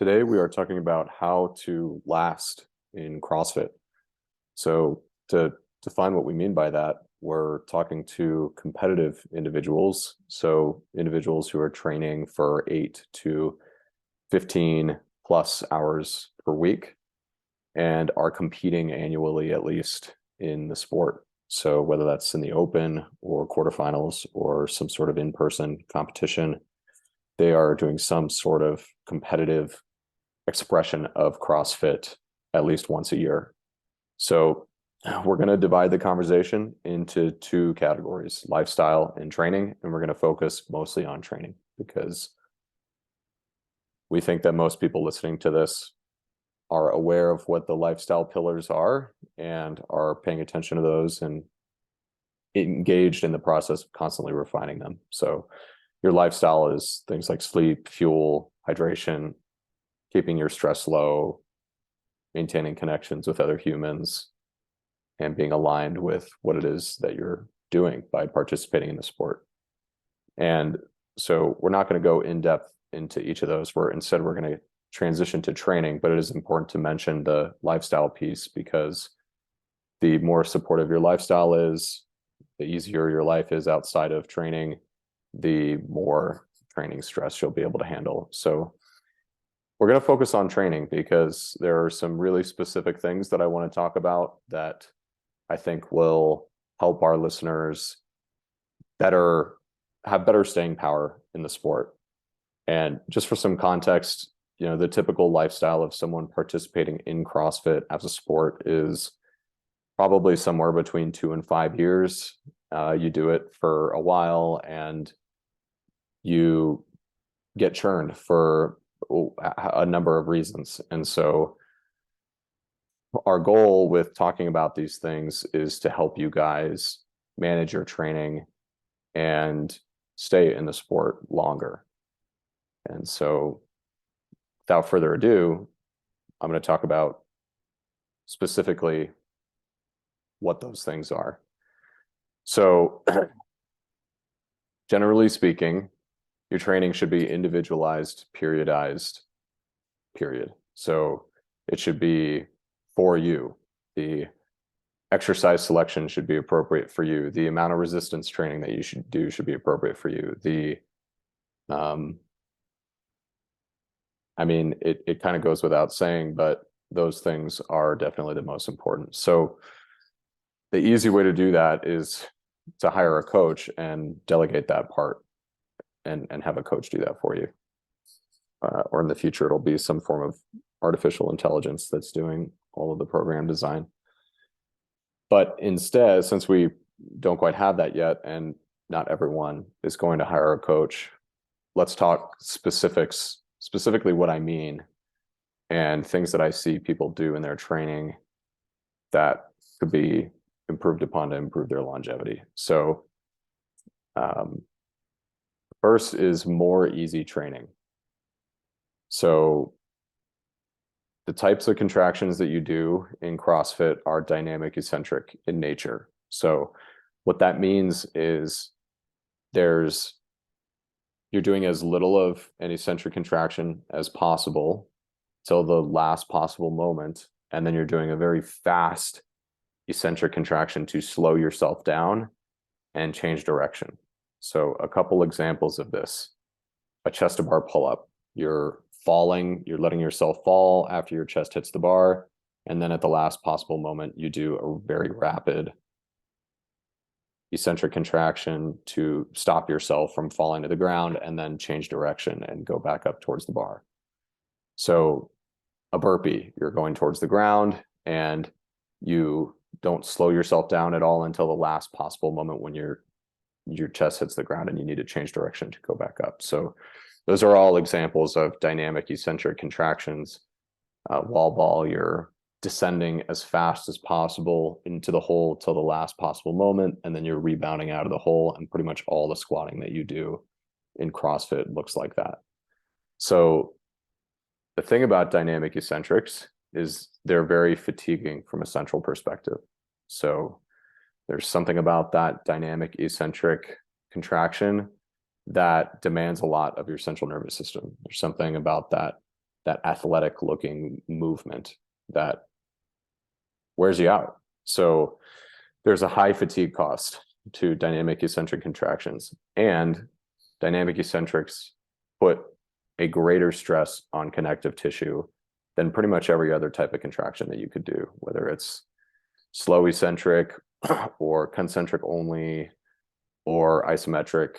Today we are talking about how to last in CrossFit. So to define what we mean by that, we're talking to competitive individuals. So individuals who are training for 8 to 15 plus hours per week and are competing annually, at least in the sport. So whether that's in the open or quarterfinals or some sort of in-person competition, they are doing some sort of competitive expression of CrossFit at least once a year. So we're going to divide the conversation into two categories, lifestyle and training, and we're going to focus mostly on training because we think that most people listening to this are aware of what the lifestyle pillars are and are paying attention to those and engaged in the process of constantly refining them. So your lifestyle is things like sleep, fuel, hydration, keeping your stress low, maintaining connections with other humans, and being aligned with what it is that you're doing by participating in the sport. And so we're not going to go in depth into each of those. Instead, we're going to transition to training, but it is important to mention the lifestyle piece because the more supportive your lifestyle is, the easier your life is outside of training, the more training stress you'll be able to handle. So we're going to focus on training because there are some really specific things that I want to talk about that I think will help our listeners have better staying power in the sport. And just for some context, the typical lifestyle of someone participating in CrossFit as a sport is probably somewhere between 2 and 5 years. You do it for a while and you get churned for a number of reasons. And so our goal with talking about these things is to help you guys manage your training and stay in the sport longer. And so without further ado, I'm going to talk about specifically what those things are. So generally speaking, your training should be individualized, periodized, period. So it should be for you. The exercise selection should be appropriate for you. The amount of resistance training that you should do should be appropriate for you. It kind of goes without saying, but those things are definitely the most important. So the easy way to do that is to hire a coach and delegate that part and have a coach do that for you. Or in the future, it'll be some form of artificial intelligence that's doing all of the program design. But instead, since we don't quite have that yet, and not everyone is going to hire a coach, let's talk specifically what I mean, and things that I see people do in their training that could be improved upon to improve their longevity. So first is more easy training. So the types of contractions that you do in CrossFit are dynamic eccentric in nature. So what that means is you're doing as little of an eccentric contraction as possible till the last possible moment. And then you're doing a very fast eccentric contraction to slow yourself down and change direction. So a couple examples of this: a chest to bar pull-up. You're letting yourself fall after your chest hits the bar. And then at the last possible moment, you do a very rapid eccentric contraction to stop yourself from falling to the ground and then change direction and go back up towards the bar. So a burpee, you're going towards the ground and you don't slow yourself down at all until the last possible moment when your chest hits the ground and you need to change direction to go back up. So those are all examples of dynamic eccentric contractions. Wall ball, you're descending as fast as possible into the hole till the last possible moment, and then you're rebounding out of the hole, and pretty much all the squatting that you do in CrossFit looks like that. So the thing about dynamic eccentrics is they're very fatiguing from a central perspective. So there's something about that dynamic eccentric contraction that demands a lot of your central nervous system. There's something about that that athletic looking movement that wears you out. So there's a high fatigue cost to dynamic eccentric contractions, and dynamic eccentrics put a greater stress on connective tissue than pretty much every other type of contraction that you could do, whether it's slow eccentric or concentric only or isometric,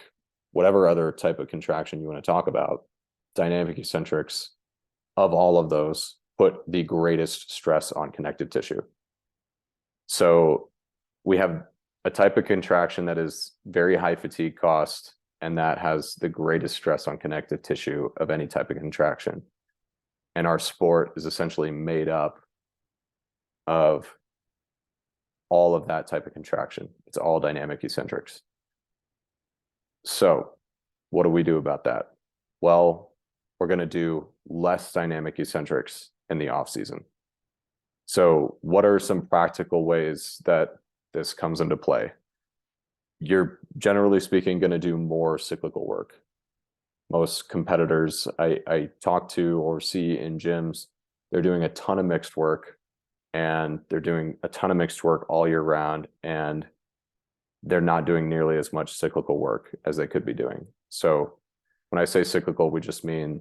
whatever other type of contraction you want to talk about. Dynamic eccentrics, of all of those, put the greatest stress on connective tissue. So we have a type of contraction that is very high fatigue cost, and that has the greatest stress on connective tissue of any type of contraction. And our sport is essentially made up of all of that type of contraction. It's all dynamic eccentrics. So what do we do about that? Well, we're going to do less dynamic eccentrics in the off season. So what are some practical ways that this comes into play? You're generally speaking going to do more cyclical work. Most competitors I talk to or see in gyms, they're doing a ton of mixed work, and they're doing a ton of mixed work all year round, and they're not doing nearly as much cyclical work as they could be doing. So when I say cyclical, we just mean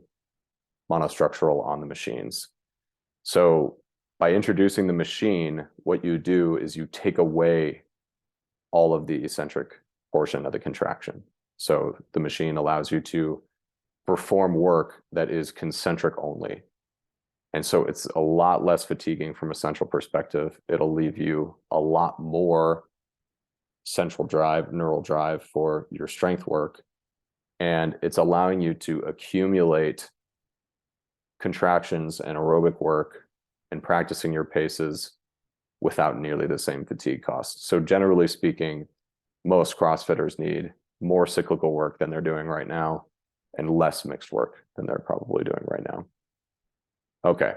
monostructural on the machines. So by introducing the machine, what you do is you take away all of the eccentric portion of the contraction. So the machine allows you to perform work that is concentric only. And so it's a lot less fatiguing from a central perspective. It'll leave you a lot more central drive, neural drive for your strength work. And it's allowing you to accumulate contractions and aerobic work and practicing your paces without nearly the same fatigue cost. So generally speaking, most CrossFitters need more cyclical work than they're doing right now, and less mixed work than they're probably doing right now. Okay.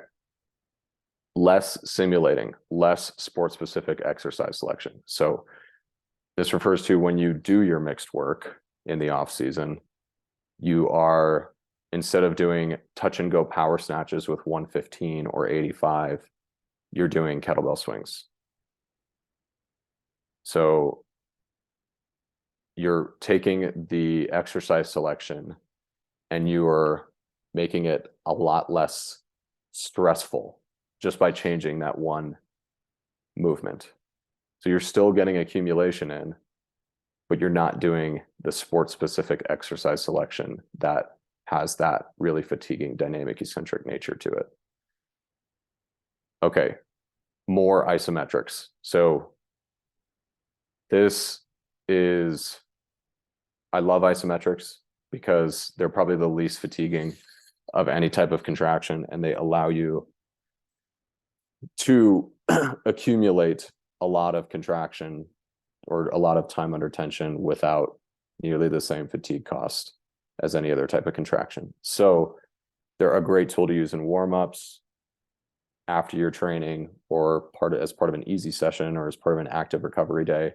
Less simulating, less sport-specific exercise selection. So this refers to when you do your mixed work in the off season, you are, instead of doing touch and go power snatches with 115 or 85, you're doing kettlebell swings. So you're taking the exercise selection and you are making it a lot less stressful just by changing that one movement. So you're still getting accumulation in, but you're not doing the sport-specific exercise selection that has that really fatiguing dynamic eccentric nature to it. Okay, more isometrics. So this is, I love isometrics because they're probably the least fatiguing of any type of contraction, and they allow you to accumulate a lot of contraction or a lot of time under tension without nearly the same fatigue cost as any other type of contraction. So they're a great tool to use in warm-ups, after your training, or as part of an easy session, or as part of an active recovery day.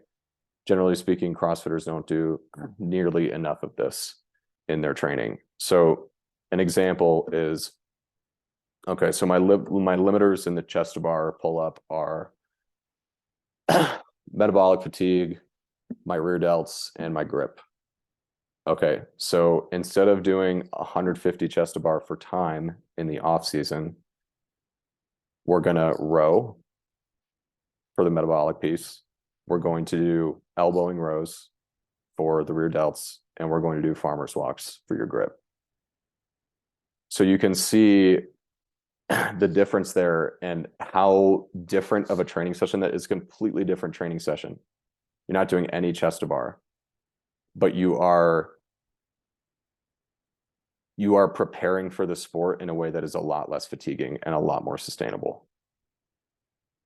Generally speaking, CrossFitters don't do nearly enough of this in their training. So an example is, okay, so my limiters in the chest to bar pull-up are metabolic fatigue, my rear delts, and my grip. Okay, so instead of doing 150 chest to bar for time in the off season, we're gonna row for the metabolic piece. We're going to do elbowing rows for the rear delts, and we're going to do farmer's walks for your grip. So you can see the difference there and how different of a training session that is. A completely different training session. You're not doing any chest to bar, but you are preparing for the sport in a way that is a lot less fatiguing and a lot more sustainable.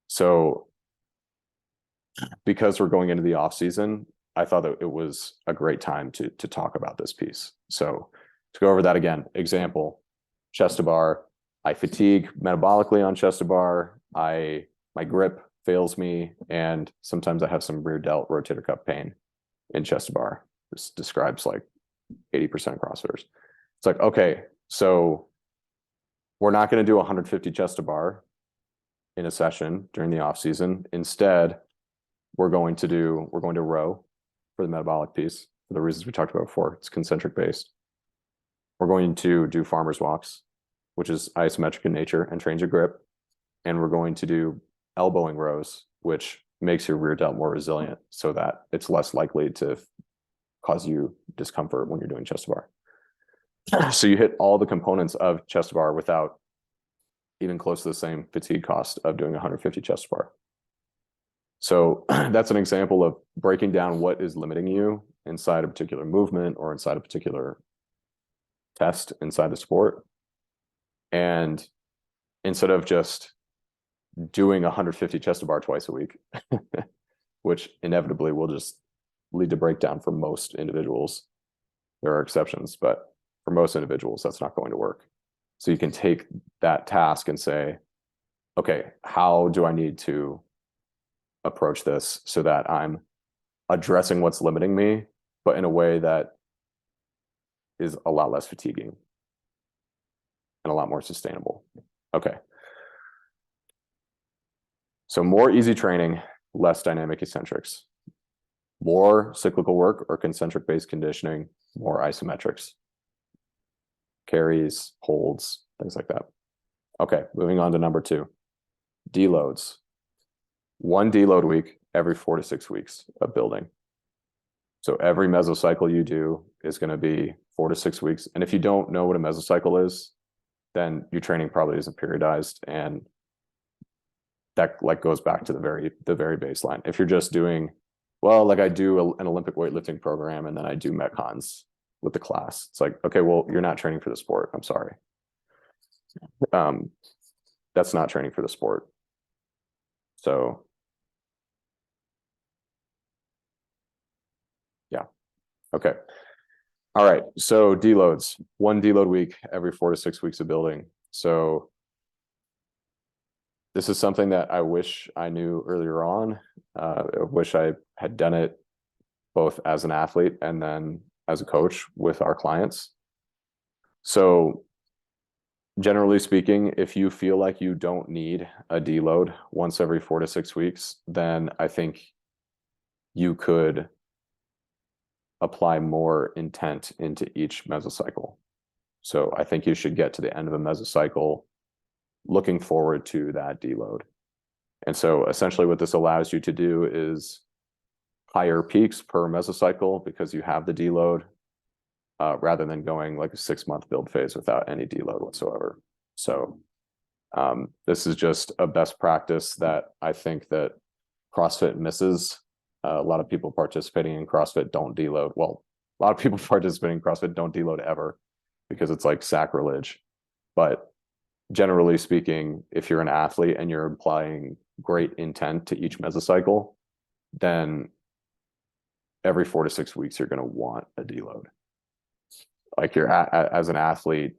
So because we're going into the off season, I thought that it was a great time to talk about this piece. So to go over that again, example, chest to bar, I fatigue metabolically on chest to bar, my grip fails me, and sometimes I have some rear delt rotator cuff pain in chest to bar. This describes like 80% of CrossFitters. It's like, okay, so we're not going to do 150 chest to bar in a session during the off season. Instead, we're going to row for the metabolic piece for the reasons we talked about before. It's concentric based. We're going to do farmer's walks, which is isometric in nature and trains your grip. And we're going to do elbowing rows, which makes your rear delt more resilient so that it's less likely to cause you discomfort when you're doing chest to bar. So you hit all the components of chest to bar without even close to the same fatigue cost of doing 150 chest to bar. So that's an example of breaking down what is limiting you inside a particular movement or inside a particular test inside the sport. And instead of just doing 150 chest to bar twice a week, which inevitably will just lead to breakdown for most individuals. There are exceptions, but for most individuals, that's not going to work. So you can take that task and say, okay, how do I need to approach this so that I'm addressing what's limiting me, but in a way that is a lot less fatiguing and a lot more sustainable. Okay. So more easy training, less dynamic eccentrics. More cyclical work or concentric based conditioning, more isometrics. Carries, holds, things like that. Okay, moving on to number 2. Deloads. 1 deload week every 4 to 6 weeks of building. So every mesocycle you do is going to be 4 to 6 weeks. And if you don't know what a mesocycle is, then your training probably isn't periodized, and that like goes back to the very baseline. If you're just doing, well, like I do an Olympic weightlifting program and then I do metcons with the class, it's like, okay, well, you're not training for the sport. I'm sorry. That's not training for the sport. So yeah. Okay. All right. So deloads, 1 deload week every 4 to 6 weeks of building. So this is something that I wish I knew earlier on. I wish I had done it both as an athlete and then as a coach with our clients. So generally speaking, if you feel like you don't need a deload once every 4 to 6 weeks, then I think you could apply more intent into each mesocycle. So I think you should get to the end of a mesocycle looking forward to that deload. And so essentially what this allows you to do is higher peaks per mesocycle because you have the deload, rather than going like a 6-month build phase without any deload whatsoever. So this is just a best practice that I think that CrossFit misses. A lot of people participating in CrossFit don't deload. Well, a lot of people participating in CrossFit don't deload ever because it's like sacrilege. But generally speaking, if you're an athlete and you're applying great intent to each mesocycle, then every 4 to 6 weeks, you're going to want a deload. Like you're as an athlete,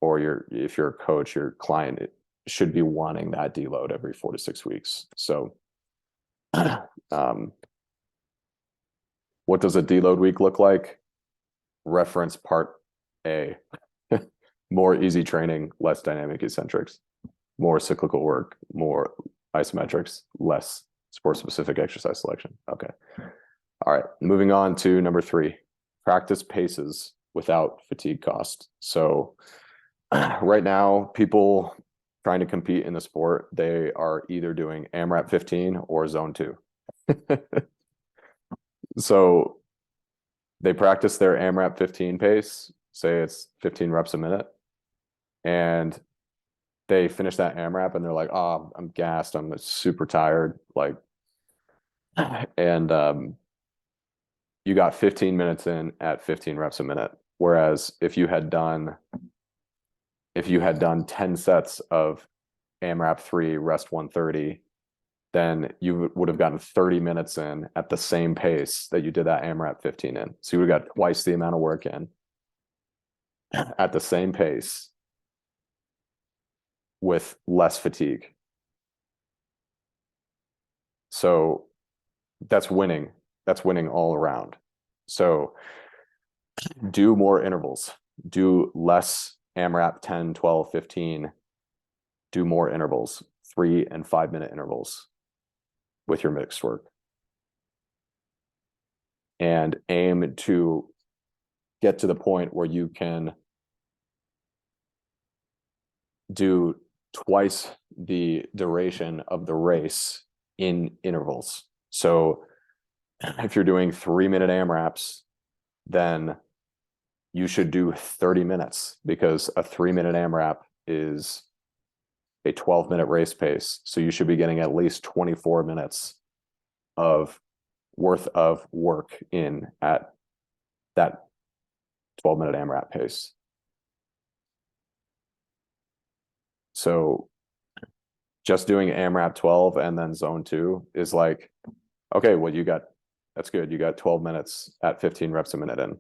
or if you're a coach, your client should be wanting that deload every 4 to 6 weeks. So what does a deload week look like? Reference part A. More easy training, less dynamic eccentrics. More cyclical work, more isometrics, less sport-specific exercise selection. Okay. All right. Moving on to number 3. Practice paces without fatigue cost. So right now, people trying to compete in the sport, they are either doing AMRAP 15 or zone 2. So they practice their AMRAP 15 pace, say it's 15 reps a minute, and they finish that AMRAP and they're like, oh, I'm gassed, I'm super tired, like, and you got 15 minutes in at 15 reps a minute. Whereas if you had done 10 sets of AMRAP 3, rest 130, then you would have gotten 30 minutes in at the same pace that you did that AMRAP 15 in. So you would have got twice the amount of work in at the same pace with less fatigue. So that's winning. That's winning all around. So do more intervals, do less AMRAP 10, 12, 15, do more intervals, 3 and 5 minute intervals with your mixed work. And aim to get to the point where you can do twice the duration of the race in intervals. So if you're doing 3-minute AMRAPs, then you should do 30 minutes, because a 3-minute AMRAP is a 12-minute race pace. So you should be getting at least 24 minutes of worth of work in at that 12-minute AMRAP pace. So just doing AMRAP 12 and then zone 2 is like, okay, well, that's good. You got 12 minutes at 15 reps a minute in,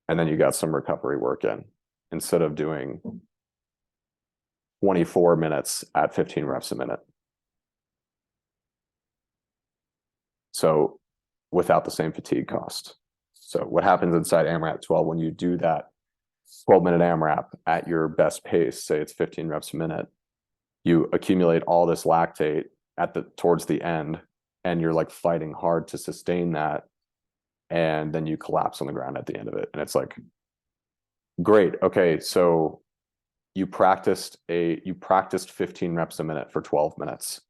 and then you got some recovery work in, instead of doing 24 minutes at 15 reps a minute. So without the same fatigue cost. So what happens inside AMRAP 12 when you do that 12-minute AMRAP at your best pace, say it's 15 reps a minute, you accumulate all this lactate towards the end, and you're like fighting hard to sustain that, and then you collapse on the ground at the end of it. And it's like, great, okay, so you practiced 15 reps a minute for 12 minutes.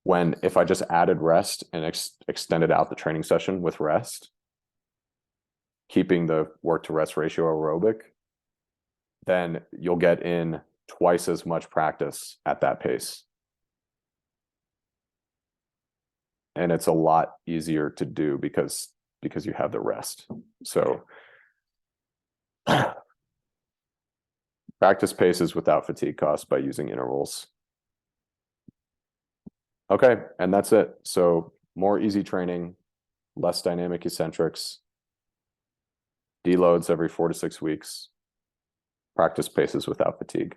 When if I just added rest and extended out the training session with rest, keeping the work to rest ratio aerobic, then you'll get in twice as much practice at that pace. And it's a lot easier to do because you have the rest. So practice paces without fatigue cost by using intervals. Okay, and that's it. So more easy training, less dynamic eccentrics, deloads every 4 to 6 weeks, practice paces without fatigue.